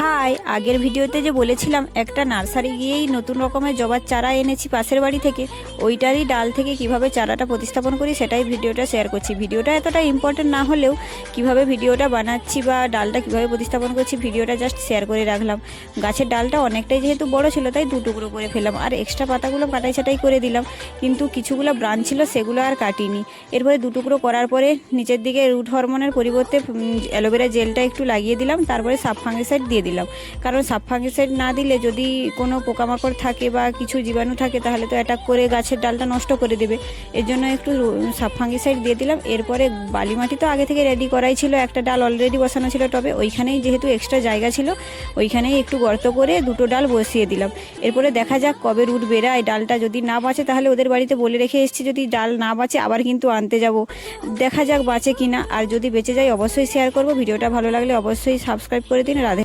High, আগের ভিডিওতে যে বলেছিলাম একটা নার্সারি গিয়েই নতুন রকমের জবার চারা এনেছি পাশের বাড়ি থেকে, ওইটারই ডাল থেকে কিভাবে চারাটা প্রতিস্থাপন করি সেটাই ভিডিওটা শেয়ার করছি। ভিডিওটা এতটা ইম্পর্টেন্ট না হলেও কিভাবে ভিডিওটা বানাচ্ছি বা ডালটা কিভাবে প্রতিস্থাপন করছি ভিডিওটা জাস্ট শেয়ার করে রাখলাম। গাছের ডালটা অনেকটাই যেহেতু বড় ছিল তাই 2 টুকরো করে ফেললাম, আর এক্সট্রা পাতাগুলো কাটাই ছাটাই করে দিলাম, কিন্তু কিছুগুলো ব্রাঞ্চ ছিল সেগুলো আর কাটিনি। এরপরে 2 টুকরো করার পরে নিচের দিকে রুট হরমোনের পরিবর্তে অ্যালোভেরা জেলটা একটু লাগিয়ে দিলাম, তারপরে সাব ফাঙ্গিসাইড দিয়ে দিলাম। কারণ সাব ফাঙ্গিসাইড না দিলে যদি কোনো পোকামাকড় থাকে বা কিছু জীবাণু থাকে তাহলে তো অ্যাটাক করে গাছের ডালটা নষ্ট করে দেবে, এর জন্য একটু সাব ফাঙ্গিসাইড দিয়ে দিলাম। এরপরে বালি মাটি তো আগে থেকে রেডি করাই ছিল, একটা ডাল অলরেডি বসানো ছিল টবে, ওইখানেই যেহেতু এক্সট্রা জায়গা ছিল ওইখানেই একটু গর্ত করে 2টো ডাল বসিয়ে দিলাম। এরপরে দেখা যাক কবে রুট বেরায়। ডালটা যদি না বাঁচে তাহলে ওদের বাড়িতে বলে রেখে এসেছি যদি ডাল না বাঁচে আবার কিন্তু আনতে যাব, দেখা যাক বাঁচে কিনা। আর যদি বেঁচে যায় অবশ্যই শেয়ার করব। ভিডিওটা ভালো লাগলে অবশ্যই সাবস্ক্রাইব করে দিন। রাধে।